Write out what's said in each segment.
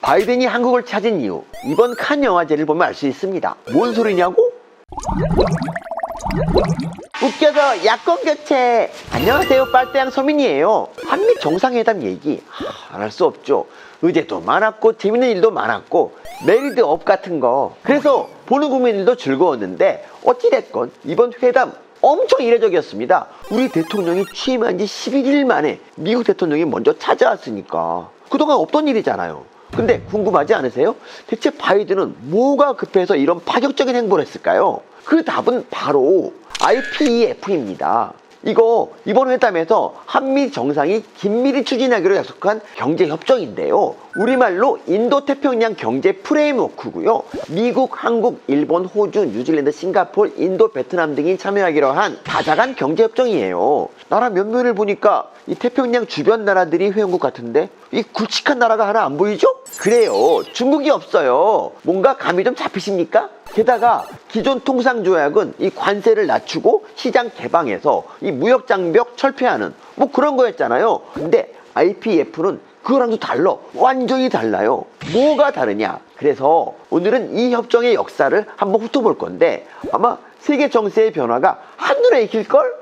바이든이 한국을 찾은 이유, 이번 칸 영화제를 보면 알 수 있습니다. 뭔 소리냐고? 웃겨서 야권 교체. 안녕하세요, 빨대양 서민이에요. 한미 정상회담 얘기 안 할 수 없죠. 의제도 많았고 재밌는 일도 많았고 메리드업 같은 거, 그래서 보는 국민들도 즐거웠는데 어찌됐건 이번 회담 엄청 이례적이었습니다. 우리 대통령이 취임한 지 11일 만에 미국 대통령이 먼저 찾아왔으니까 그동안 없던 일이잖아요. 근데 궁금하지 않으세요? 대체 바이든은 뭐가 급해서 이런 파격적인 행보를 했을까요? 그 답은 바로 IPEF입니다. 이거 이번 회담에서 한미 정상이 긴밀히 추진하기로 약속한 경제협정인데요. 우리말로 인도태평양 경제 프레임워크고요. 미국, 한국, 일본, 호주, 뉴질랜드, 싱가포르, 인도, 베트남 등이 참여하기로 한 다자간 경제협정이에요. 나라 면면을 보니까 이 태평양 주변 나라들이 회원국 같은데 이 굵직한 나라가 하나 안 보이죠? 그래요, 중국이 없어요. 뭔가 감이 좀 잡히십니까? 게다가 기존 통상조약은 이 관세를 낮추고 시장 개방해서 이 무역 장벽 철폐하는 뭐 그런 거였잖아요. 근데 IPEF는 그거랑도 달라. 완전히 달라요. 뭐가 다르냐? 그래서 오늘은 이 협정의 역사를 한번 훑어볼 건데 아마 세계 정세의 변화가 한눈에 익힐걸?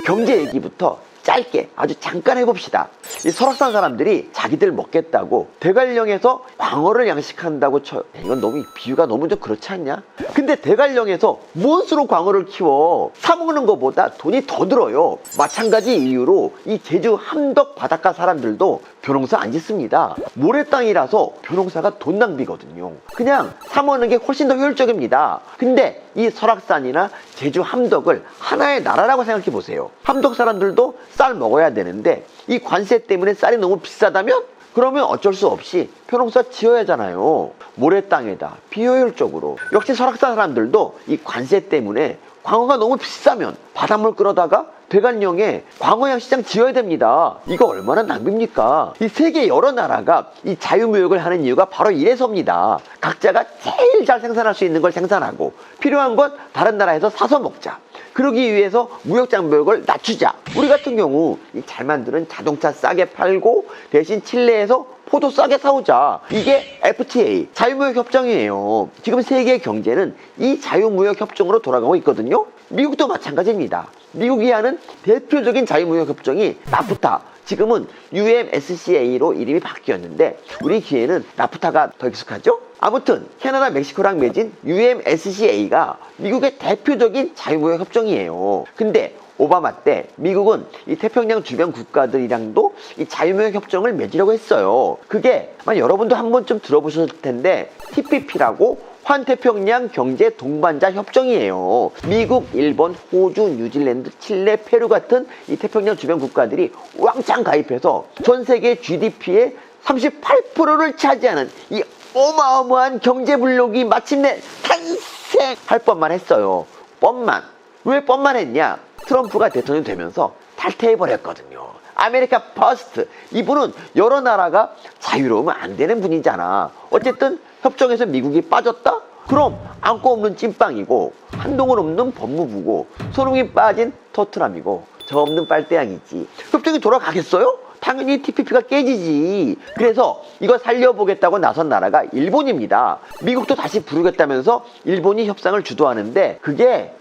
경제 얘기부터 짧게 아주 잠깐 해봅시다. 이 설악산 사람들이 자기들 먹겠다고 대관령에서 광어를 양식한다고 쳐요. 이건 너무 비유가 너무 좀 그렇지 않냐? 근데 대관령에서 무엇으로 광어를 키워? 사 먹는 것보다 돈이 더 들어요. 마찬가지 이유로 이 제주 함덕 바닷가 사람들도 벼농사 안 짓습니다. 모래땅이라서 벼농사가 돈 낭비거든요. 그냥 사 먹는 게 훨씬 더 효율적입니다. 근데 이 설악산이나 제주 함덕을 하나의 나라라고 생각해 보세요. 함덕 사람들도 쌀 먹어야 되는데 이 관세 때문에 쌀이 너무 비싸다면? 그러면 어쩔 수 없이 벼농사 지어야 하잖아요. 모래땅에다 비효율적으로. 역시 설악산 사람들도 이 관세 때문에 광어가 너무 비싸면 바닷물 끌어다가 대관령에 광어양식장 지어야 됩니다. 이거 얼마나 낭비입니까? 이 세계 여러 나라가 이 자유무역을 하는 이유가 바로 이래서입니다. 각자가 제일 잘 생산할 수 있는 걸 생산하고 필요한 건 다른 나라에서 사서 먹자. 그러기 위해서 무역 장벽을 낮추자. 우리 같은 경우 잘 만드는 자동차 싸게 팔고 대신 칠레에서 포도 싸게 사오자. 이게 FTA, 자유무역 협정이에요. 지금 세계 경제는 이 자유무역 협정으로 돌아가고 있거든요. 미국도 마찬가지입니다. 미국이 하는 대표적인 자유무역 협정이 나프타, 지금은 UMSCA로 이름이 바뀌었는데 우리 귀에는 나프타가 더 익숙하죠? 아무튼 캐나다, 멕시코랑 맺은 UMSCA가 미국의 대표적인 자유무역 협정이에요. 근데 오바마 때 미국은 이 태평양 주변 국가들이랑도 이 자유무역 협정을 맺으려고 했어요. 그게 아마 여러분도 한 번쯤 들어보셨을 텐데 TPP라고 환태평양 경제 동반자 협정이에요. 미국, 일본, 호주, 뉴질랜드, 칠레, 페루 같은 이 태평양 주변 국가들이 왕창 가입해서 전 세계 GDP의 38%를 차지하는 이 어마어마한 경제 블록이 마침내 탄생할 뻔만 했어요. 뻔만. 왜 뻔만 했냐? 트럼프가 대통령 되면서 탈퇴해버렸거든요. 아메리카 퍼스트. 이분은 여러 나라가 자유로우면 안 되는 분이잖아. 어쨌든 협정에서 미국이 빠졌다? 그럼 안고 없는 찐빵이고 한동훈 없는 법무부고 손흥민 빠진 토트넘이고 저 없는 빨대양이지. 협정이 돌아가겠어요? 당연히 TPP가 깨지지. 그래서 이거 살려보겠다고 나선 나라가 일본입니다. 미국도 다시 부르겠다면서 일본이 협상을 주도하는데 그게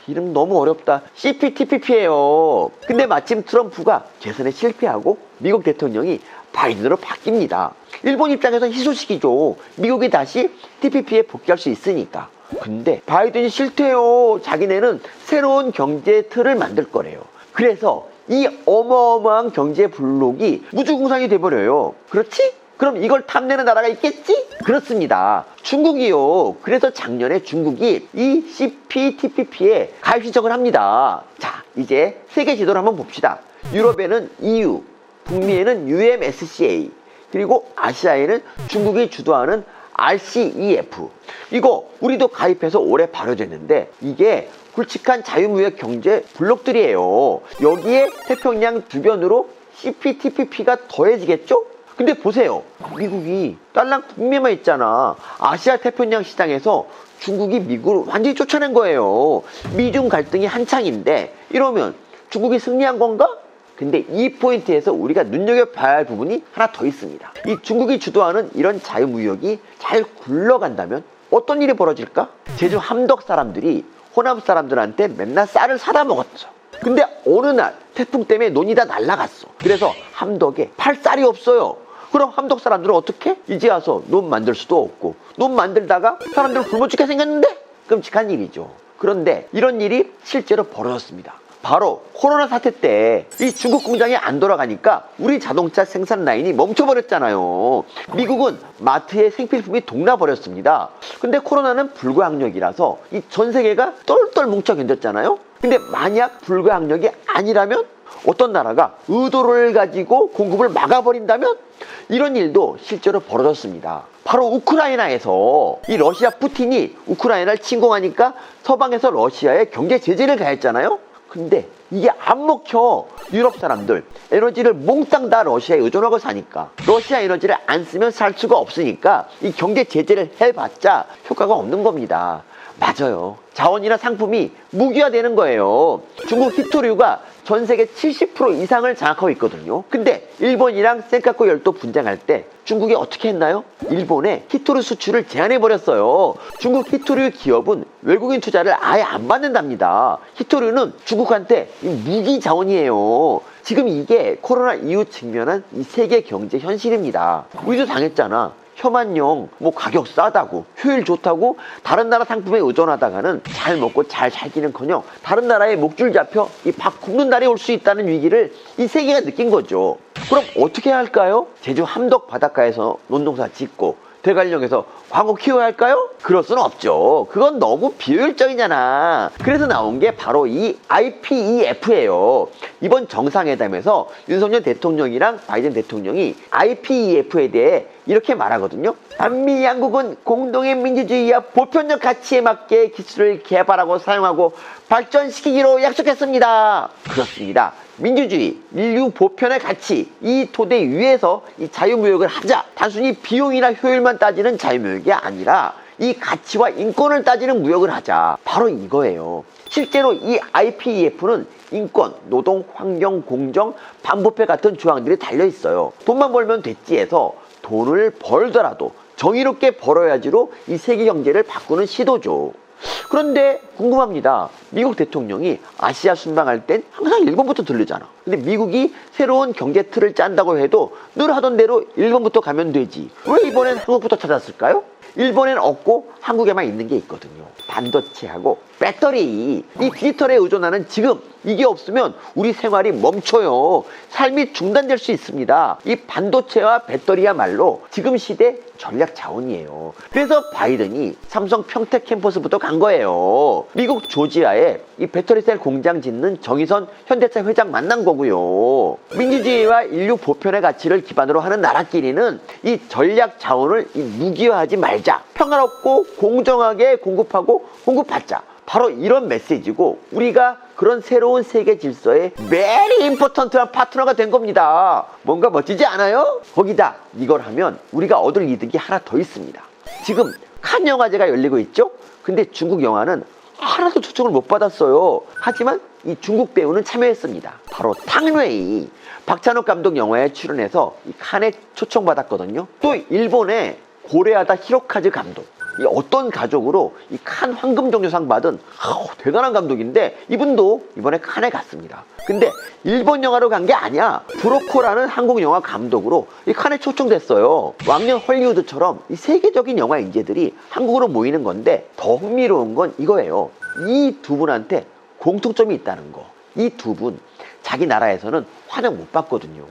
이름 너무 어렵다. CPTPP예요. 근데 마침 트럼프가 계선에 실패하고 미국 대통령이 바이든으로 바뀝니다. 일본 입장에선 희소식이죠. 미국이 다시 TPP에 복귀할 수 있으니까. 근데 바이든이 싫대요. 자기네는 새로운 경제 틀을 만들 거래요. 그래서 이 어마어마한 경제 블록이 무주공산이 돼버려요. 그렇지? 그럼 이걸 탐내는 나라가 있겠지? 그렇습니다. 중국이요. 그래서 작년에 중국이 이 CPTPP에 가입 신청을 합니다. 자, 이제 세계 지도를 한번 봅시다. 유럽에는 EU, 북미에는 UMSCA, 그리고 아시아에는 중국이 주도하는 RCEF. 이거 우리도 가입해서 올해 발효됐는데 이게 굵직한 자유무역 경제 블록들이에요. 여기에 태평양 주변으로 CPTPP가 더해지겠죠? 근데 보세요. 미국이 딸랑 북미만 있잖아. 아시아 태평양 시장에서 중국이 미국을 완전히 쫓아낸 거예요. 미중 갈등이 한창인데 이러면 중국이 승리한 건가? 근데 이 포인트에서 우리가 눈여겨봐야 할 부분이 하나 더 있습니다. 이 중국이 주도하는 이런 자유무역이 잘 굴러간다면 어떤 일이 벌어질까? 제주 함덕 사람들이 호남 사람들한테 맨날 쌀을 사다 먹었죠. 근데 어느 날 태풍 때문에 논이 다 날아갔어. 그래서 함덕에 팔 쌀이 없어요. 그럼 함덕 사람들은 어떻게? 이제 와서 논 만들 수도 없고, 논 만들다가 사람들 굶어 죽게 생겼는데? 끔찍한 일이죠. 그런데 이런 일이 실제로 벌어졌습니다. 바로 코로나 사태 때 이 중국 공장이 안 돌아가니까 우리 자동차 생산 라인이 멈춰버렸잖아요. 미국은 마트에 생필품이 동나버렸습니다. 근데 코로나는 불가항력이라서 이 전 세계가 똘똘 뭉쳐 견뎠잖아요. 근데 만약 불가항력이 아니라면 어떤 나라가 의도를 가지고 공급을 막아버린다면 이런 일도 실제로 벌어졌습니다. 바로 우크라이나에서 이 러시아 푸틴이 우크라이나를 침공하니까 서방에서 러시아에 경제 제재를 가했잖아요. 근데 이게 안 먹혀. 유럽 사람들 에너지를 몽땅 다 러시아에 의존하고 사니까 러시아 에너지를 안 쓰면 살 수가 없으니까 이 경제 제재를 해봤자 효과가 없는 겁니다. 맞아요. 자원이나 상품이 무기화되는 거예요. 중국 히토류가 전 세계 70% 이상을 장악하고 있거든요. 근데 일본이랑 센카쿠 열도 분쟁할 때 중국이 어떻게 했나요? 일본에 히토류 수출을 제한해버렸어요. 중국 히토류 기업은 외국인 투자를 아예 안 받는답니다. 히토류는 중국한테 무기 자원이에요. 지금 이게 코로나 이후 직면한 이 세계 경제 현실입니다. 우리도 당했잖아. 혐한용 가격 싸다고 효율 좋다고 다른 나라 상품에 의존하다가는 잘 먹고 잘 살기는커녕 다른 나라에 목줄 잡혀 이 밥 굶는 날이 올 수 있다는 위기를 이 세계가 느낀 거죠. 그럼 어떻게 해야 할까요? 제주 함덕 바닷가에서 논농사 짓고 대관령에서 광어 키워야 할까요? 그럴 수는 없죠. 그건 너무 비효율적이잖아. 그래서 나온 게 바로 이 IPEF예요. 이번 정상회담에서 윤석열 대통령이랑 바이든 대통령이 IPEF에 대해 이렇게 말하거든요. 한미 양국은 공동의 민주주의와 보편적 가치에 맞게 기술을 개발하고 사용하고 발전시키기로 약속했습니다. 그렇습니다. 민주주의, 인류 보편의 가치, 이 토대 위에서 이 자유무역을 하자. 단순히 비용이나 효율만 따지는 자유무역이 아니라 이 가치와 인권을 따지는 무역을 하자. 바로 이거예요. 실제로 이 IPEF는 인권, 노동, 환경, 공정, 반부패 같은 조항들이 달려있어요. 돈만 벌면 됐지 해서 돈을 벌더라도 정의롭게 벌어야지로 이 세계 경제를 바꾸는 시도죠. 그런데 궁금합니다. 미국 대통령이 아시아 순방할 땐 항상 일본부터 들르잖아. 근데 미국이 새로운 경제 틀을 짠다고 해도 늘 하던 대로 일본부터 가면 되지. 왜 이번엔 한국부터 찾았을까요? 일본엔 없고 한국에만 있는 게 있거든요. 반도체하고 배터리. 이 디지털에 의존하는 지금 이게 없으면 우리 생활이 멈춰요. 삶이 중단될 수 있습니다. 이 반도체와 배터리야말로 지금 시대 전략 자원이에요. 그래서 바이든이 삼성 평택 캠퍼스부터 간 거예요. 미국 조지아에 이 배터리셀 공장 짓는 정의선 현대차 회장 만난 거고요. 민주주의와 인류 보편의 가치를 기반으로 하는 나라끼리는 이 전략 자원을 무기화하지 말자. 평화롭고 공정하게 공급하고 공급받자. 바로 이런 메시지고 우리가 그런 새로운 세계 질서의 very important한 파트너가 된 겁니다. 뭔가 멋지지 않아요? 거기다 이걸 하면 우리가 얻을 이득이 하나 더 있습니다. 지금 칸 영화제가 열리고 있죠? 근데 중국 영화는 하나도 초청을 못 받았어요. 하지만 이 중국 배우는 참여했습니다. 바로 탕웨이. 박찬욱 감독 영화에 출연해서 이 칸에 초청받았거든요. 또 일본의 고레하다 히로카즈 감독. 이 어떤 가족으로 이 칸 황금종려상 받은 대단한 감독인데 이분도 이번에 칸에 갔습니다. 근데 일본 영화로 간 게 아니야. 브로코라는 한국 영화 감독으로 이 칸에 초청됐어요. 왕년 헐리우드처럼 이 세계적인 영화 인재들이 한국으로 모이는 건데 더 흥미로운 건 이거예요. 이 두 분한테 공통점이 있다는 거. 이 두 분 자기 나라에서는 환영 못 받거든요.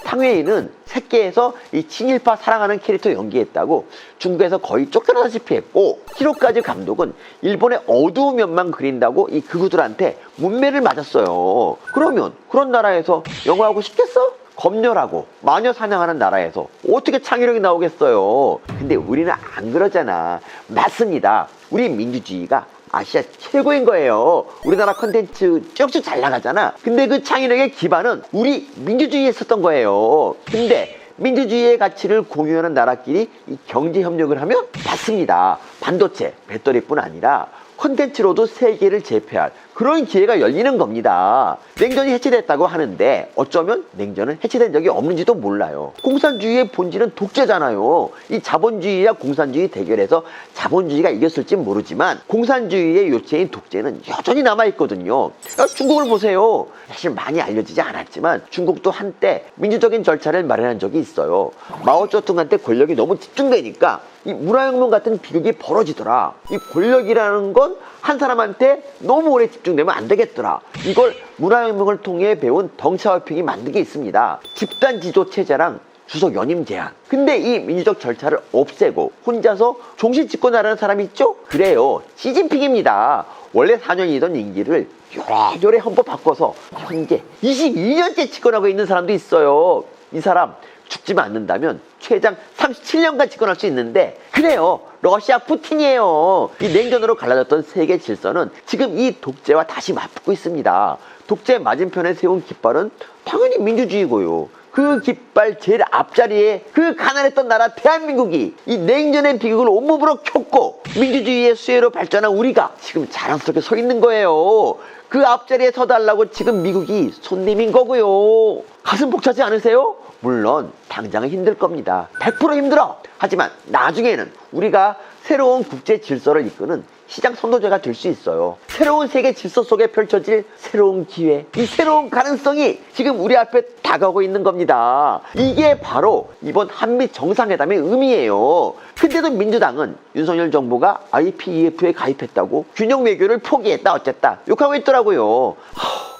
탕웨이는 새끼에서 이 친일파 사랑하는 캐릭터 연기했다고 중국에서 거의 쫓겨나다시피 했고, 히로카즈 감독은 일본의 어두운 면만 그린다고 이 극우들한테 문매를 맞았어요. 그러면 그런 나라에서 영화하고 싶겠어? 검열하고 마녀 사냥하는 나라에서 어떻게 창의력이 나오겠어요? 근데 우리는 안 그러잖아. 맞습니다. 우리 민주주의가 아시아 최고인 거예요. 우리나라 컨텐츠 쭉쭉 잘 나가잖아. 근데 그 창의력의 기반은 우리 민주주의에 있었던 거예요. 근데 민주주의의 가치를 공유하는 나라끼리 이 경제 협력을 하면 맞습니다. 반도체, 배터리뿐 아니라 컨텐츠로도 세계를 제패할 그런 기회가 열리는 겁니다. 냉전이 해체됐다고 하는데 어쩌면 냉전은 해체된 적이 없는지도 몰라요. 공산주의의 본질은 독재잖아요. 이 자본주의와 공산주의 대결에서 자본주의가 이겼을진 모르지만 공산주의의 요체인 독재는 여전히 남아있거든요. 중국을 보세요. 사실 많이 알려지지 않았지만 중국도 한때 민주적인 절차를 마련한 적이 있어요. 마오쩌둥한테 권력이 너무 집중되니까 이 문화혁명 같은 비극이 벌어지더라. 이 권력이라는 건 한 사람한테 너무 오래 집중되면 안 되겠더라. 이걸 문화혁명을 통해 배운 덩샤오핑이 만든 게 있습니다. 집단 지도 체제랑 주석 연임 제한. 근데 이 민주적 절차를 없애고 혼자서 종신 집권하라는 사람이 있죠? 그래요. 시진핑입니다. 원래 4년이던 임기를 요래요래 헌법 바꿔서 현재 22년째 집권하고 있는 사람도 있어요. 이 사람 죽지만 않는다면 최장 37년간 집권할 수 있는데 그래요. 러시아 푸틴이에요. 이 냉전으로 갈라졌던 세계 질서는 지금 이 독재와 다시 맞붙고 있습니다. 독재 맞은편에 세운 깃발은 당연히 민주주의고요. 그 깃발 제일 앞자리에 그 가난했던 나라 대한민국이 이 냉전의 비극을 온몸으로 켰고 민주주의의 수혜로 발전한 우리가 지금 자랑스럽게 서 있는 거예요. 그 앞자리에 서달라고 지금 미국이 손 내민 거고요. 가슴 벅차지 않으세요? 물론 당장은 힘들 겁니다. 100% 힘들어. 하지만 나중에는 우리가 새로운 국제 질서를 이끄는 시장 선도자가 될 수 있어요. 새로운 세계 질서 속에 펼쳐질 새로운 기회, 이 새로운 가능성이 지금 우리 앞에 다가오고 있는 겁니다. 이게 바로 이번 한미 정상회담의 의미예요. 근데도 민주당은 윤석열 정부가 IPEF에 가입했다고 균형 외교를 포기했다 어쨌다 욕하고 있더라고요.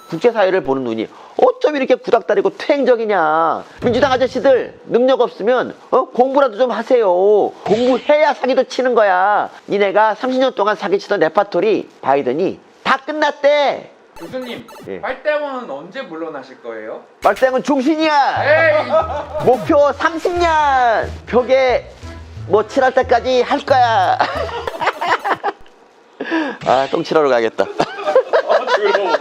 국제사회를 보는 눈이 어쩜 이렇게 구닥다리고 퇴행적이냐. 민주당 아저씨들 능력 없으면 공부라도 좀 하세요. 공부해야 사기도 치는 거야. 니네가 30년 동안 사기치던 레파토리 바이든이 다 끝났대. 교수님, 예. 빨대원은 언제 물러나실 거예요? 말짱은 종신이야. 에이! 목표 30년 벽에 뭐 칠할 때까지 할 거야. 아, 똥 칠하러 가야겠다. 더러워.